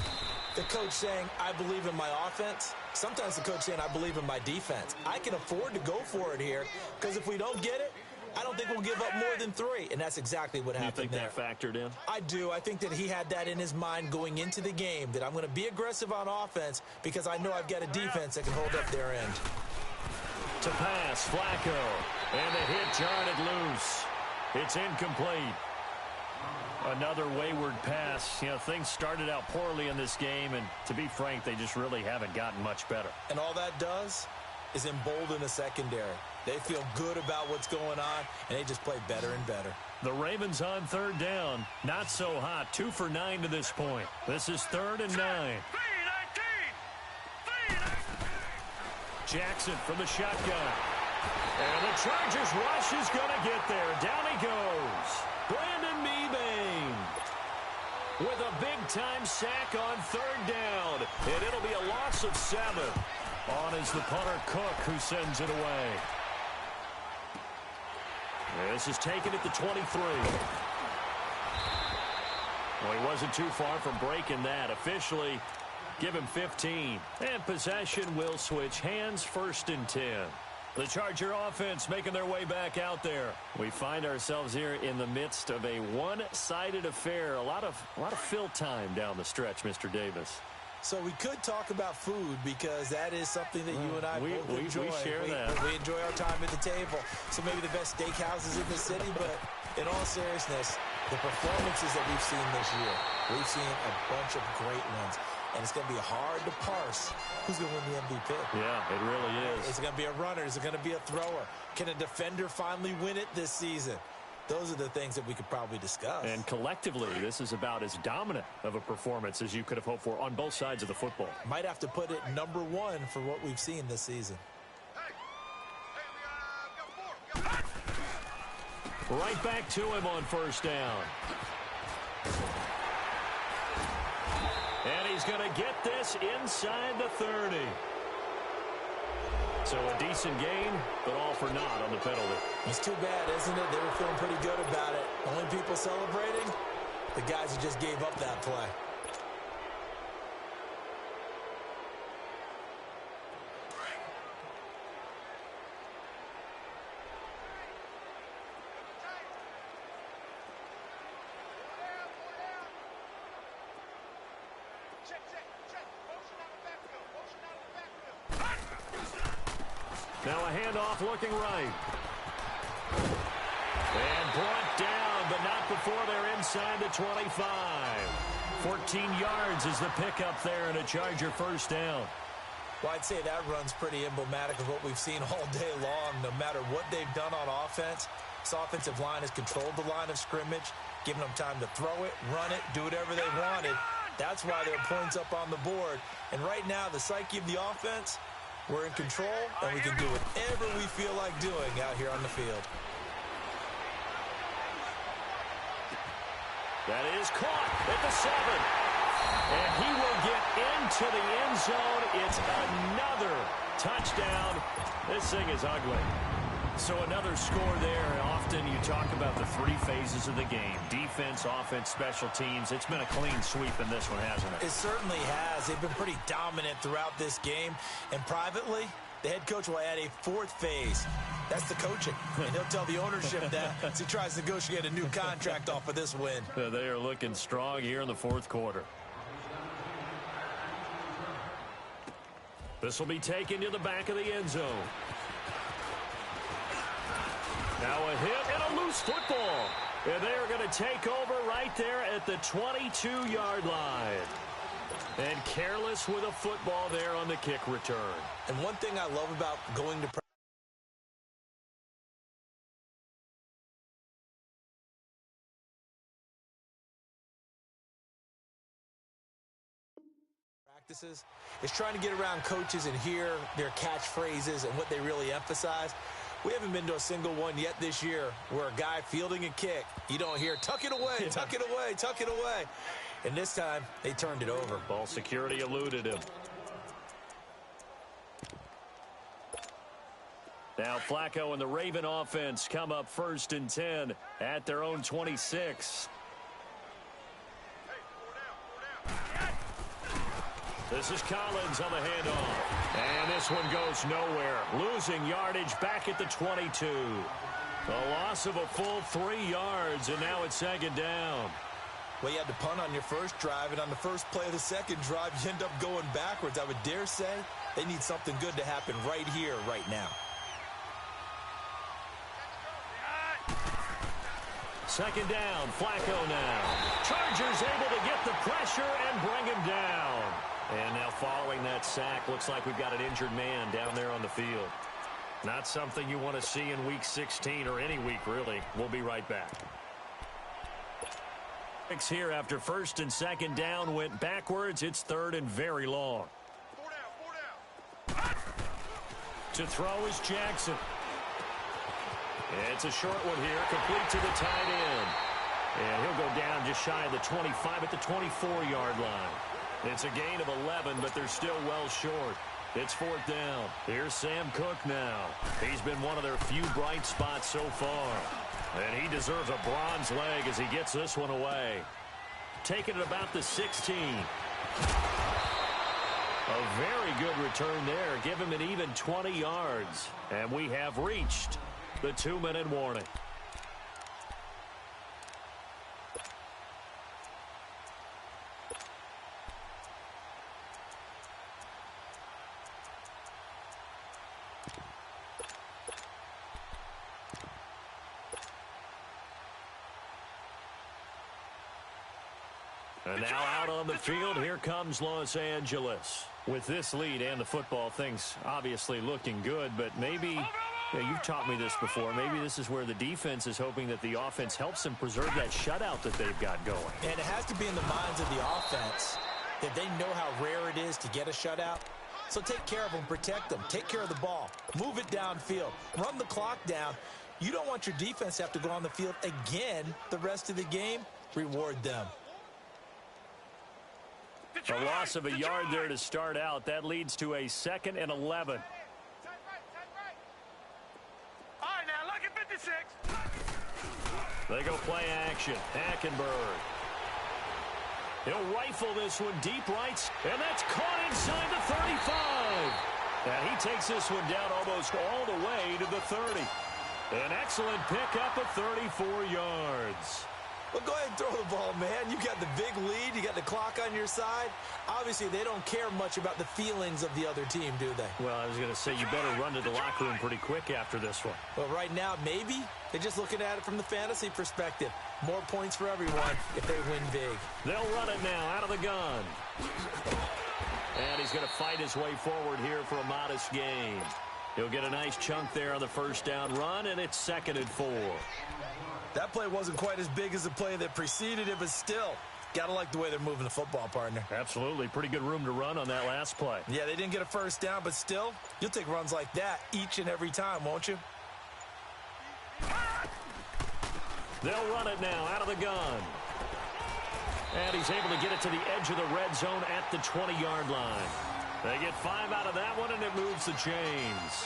the coach saying, I believe in my offense. Sometimes the coach saying, I believe in my defense. I can afford to go for it here because if we don't get it, I don't think we'll give up more than 3. And that's exactly what happened there. You think that factored in? I do. I think that he had that in his mind going into the game, that I'm going to be aggressive on offense because I know I've got a defense that can hold up their end. To pass, Flacco. And the hit jarred it loose. It's incomplete. Another wayward pass. You know, things started out poorly in this game, and to be frank, they just really haven't gotten much better. And all that does is embolden the secondary. They feel good about what's going on, and they just play better and better. The Ravens on third down. Not so hot. 2 for 9 to this point. This is 3rd and 9. Jackson from the shotgun. And the Chargers rush is going to get there. Down he goes. Brandon Mebane with a big-time sack on 3rd down. And it'll be a loss of 7. On is the punter Cook, who sends it away. This is taken at the 23. Well, he wasn't too far from breaking that. Officially, give him 15. And possession will switch hands, 1st and 10. The Charger offense making their way back out there. We find ourselves here in the midst of a one-sided affair. A lot of fill time down the stretch, Mr. Davis. So we could talk about food because that is something that you and I both enjoy. We share that. We enjoy our time at the table. So maybe the best steakhouses in the city, but in all seriousness, the performances that we've seen this year, we've seen a bunch of great ones. And it's going to be hard to parse who's going to win the MVP. Yeah, it really is. Is it going to be a runner? Is it going to be a thrower? Can a defender finally win it this season? Those are the things that we could probably discuss. And collectively, this is about as dominant of a performance as you could have hoped for on both sides of the football. Might have to put it number 1 for what we've seen this season. Right back to him on 1st down. And he's going to get this inside the 30. So a decent gain, but all for naught on the penalty. It's too bad, isn't it? They were feeling pretty good about it. Only people celebrating, the guys who just gave up that play. Now a handoff looking right. And brought down, but not before they're inside the 25. 14 yards is the pickup there and a Charger 1st down. Well, I'd say that run's pretty emblematic of what we've seen all day long. No matter what they've done on offense, this offensive line has controlled the line of scrimmage, given them time to throw it, run it, do whatever they wanted. That's why there are points up on the board. And right now, the psyche of the offense, we're in control, and we can do whatever we feel like doing out here on the field. That is caught at the 7. And he will get into the end zone. It's another touchdown. This thing is ugly. So another score there. Often you talk about the three phases of the game. Defense, offense, special teams. It's been a clean sweep in this one, hasn't it? It certainly has. They've been pretty dominant throughout this game. And privately, the head coach will add a fourth phase. That's the coaching. And he'll tell the ownership that as he tries to negotiate a new contract off of this win. They are looking strong here in the fourth quarter. This will be taken to the back of the end zone. Now a hit and a loose football. And they are going to take over right there at the 22-yard line. And careless with a football there on the kick return. And one thing I love about going to practices is trying to get around coaches and hear their catchphrases and what they really emphasize. We haven't been to a single one yet this year where a guy fielding a kick, you don't hear, tuck it away, tuck it away, tuck it away. And this time, they turned it over. Ball security eluded him. Now Flacco and the Raven offense come up 1st and 10 at their own 26. This is Collins on the handoff. And this one goes nowhere. Losing yardage back at the 22. A loss of a full 3 yards, and now it's 2nd down. Well, you had to punt on your first drive, and on the first play of the second drive, you end up going backwards. I would dare say they need something good to happen right here, right now. 2nd down, Flacco now. Chargers able to get the pressure and bring him down. And now following that sack, looks like we've got an injured man down there on the field. Not something you want to see in Week 16 or any week, really. We'll be right back. Here after 1st and 2nd down went backwards. It's 3rd and very long. 4 down. To throw is Jackson. It's a short one here, complete to the tight end. And he'll go down just shy of the 25 at the 24-yard line. It's a gain of 11, but they're still well short. It's 4th down. Here's Sam Cook now. He's been one of their few bright spots so far. And he deserves a bronze leg as he gets this one away. Taking it about the 16. A very good return there. Give him an even 20 yards. And we have reached the 2-minute warning. And now out on the field, here comes Los Angeles. With this lead and the football, things obviously looking good, but maybe, you've taught me this before, maybe this is where the defense is hoping that the offense helps them preserve that shutout that they've got going. And it has to be in the minds of the offense that they know how rare it is to get a shutout. So take care of them, protect them, take care of the ball, move it downfield, run the clock down. You don't want your defense to have to go on the field again the rest of the game. Reward them. A loss of a yard there to start out. That leads to a 2nd and 11. All right, now, look at 56. They go play action. Hackenberg. He'll rifle this one deep right, and that's caught inside the 35. And he takes this one down almost all the way to the 30. An excellent pickup of 34 yards. Well, go ahead and throw the ball, man. You got the big lead. You got the clock on your side. Obviously, they don't care much about the feelings of the other team, do they? Well, I was going to say you better run to the locker room pretty quick after this one. Well, right now, maybe. They're just looking at it from the fantasy perspective. More points for everyone if they win big. They'll run it now out of the gun. And he's going to fight his way forward here for a modest gain. He'll get a nice chunk there on the 1st down run, and it's 2nd and 4. That play wasn't quite as big as the play that preceded it, but still, got to like the way they're moving the football, partner. Absolutely. Pretty good room to run on that last play. Yeah, they didn't get a 1st down, but still, you'll take runs like that each and every time, won't you? They'll run it now out of the gun. And he's able to get it to the edge of the red zone at the 20-yard line. They get 5 out of that one, and it moves the chains.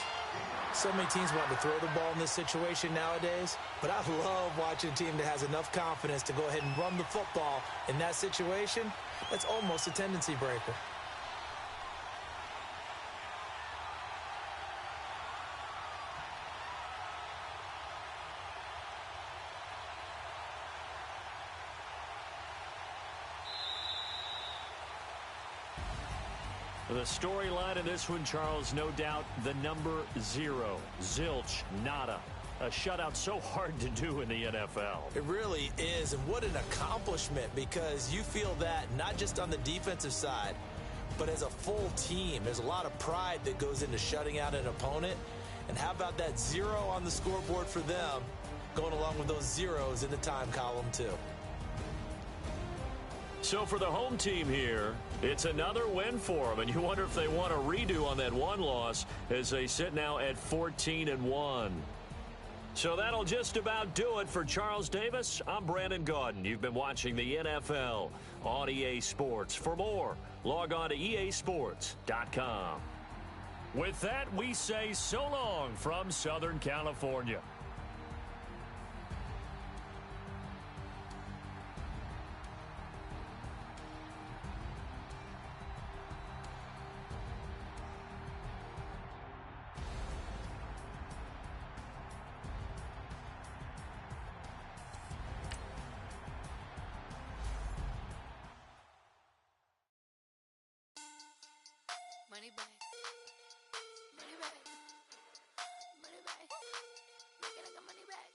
So many teams want to throw the ball in this situation nowadays, but I love watching a team that has enough confidence to go ahead and run the football in that situation. That's almost a tendency breaker. The storyline in this one, Charles, no doubt the number 0. Zilch, nada. A shutout so hard to do in the NFL. It really is, and what an accomplishment, because you feel that not just on the defensive side, but as a full team. There's a lot of pride that goes into shutting out an opponent. And how about that 0 on the scoreboard for them, going along with those zeros in the time column too. So for the home team here, it's another win for them, and you wonder if they want a redo on that one loss as they sit now at 14-1. So that'll just about do it for Charles Davis. I'm Brandon Gaudin. You've been watching the NFL on EA Sports. For more, log on to easports.com. With that, we say so long from Southern California. Money back. Money back. Money back. Make it like a money back.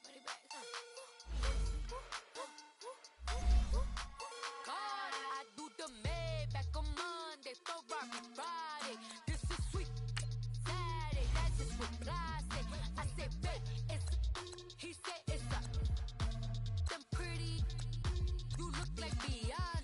Money back. God, I do the Maybach on Monday, Ferrari Friday. This is sweet Saturday. That's just what I say. I say, babe, it's. He said it's a. Them pretty. You look like Beyonce.